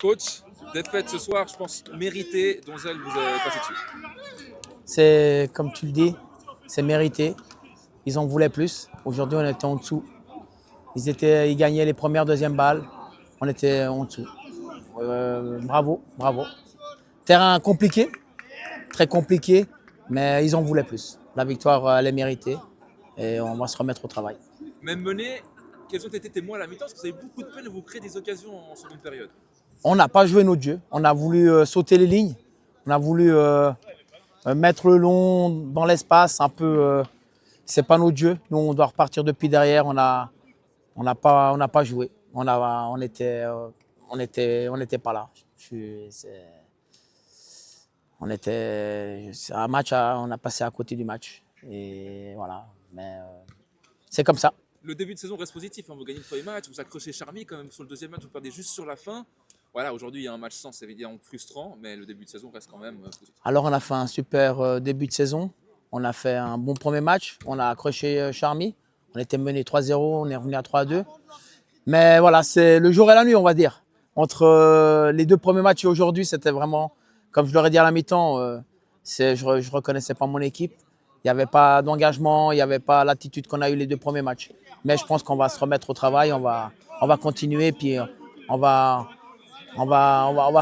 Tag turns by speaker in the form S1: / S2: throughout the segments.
S1: Coach, défaite ce soir, je pense méritée. Donzelle, vous avez passé dessus.
S2: C'est comme tu le dis, c'est mérité. Ils en voulaient plus. Aujourd'hui, on était en dessous. Ils gagnaient les premières, deuxièmes balles. On était en dessous. Bravo, bravo. Terrain compliqué, très compliqué, mais ils en voulaient plus. La victoire, elle est méritée et on va se remettre au travail.
S1: Même mené, quels ont été tes mots à la mi-temps? Parce que vous avez beaucoup de peine à vous créer des occasions en seconde période.
S2: On n'a pas joué notre jeu. On a voulu sauter les lignes. On a voulu mettre le long dans l'espace. Un peu, c'est pas notre jeu. Nous, on doit repartir depuis derrière. On n'a pas joué. On était pas là. C'est un match, on a passé à côté du match. Et voilà. Mais c'est comme ça.
S1: Le début de saison reste positif. Vous gagnez le premier match, vous accrochez Charmy quand même sur le deuxième match, vous perdez juste sur la fin. Voilà, aujourd'hui il y a un match sans, c'est évidemment frustrant, mais le début de saison reste quand même positif.
S2: Alors on a fait un super début de saison. On a fait un bon premier match. On a accroché Charmy. On était mené 3-0, on est revenu à 3-2. Mais voilà, c'est le jour et la nuit, on va dire. Entre les deux premiers matchs et aujourd'hui, c'était vraiment, comme je l'aurais dit à la mi-temps, je ne reconnaissais pas mon équipe. Il n'y avait pas d'engagement, il n'y avait pas l'attitude qu'on a eu les deux premiers matchs. Mais je pense qu'on va se remettre au travail, on va continuer, puis on va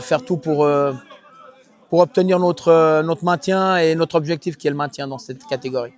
S2: faire tout pour obtenir notre maintien et notre objectif qui est le maintien dans cette catégorie.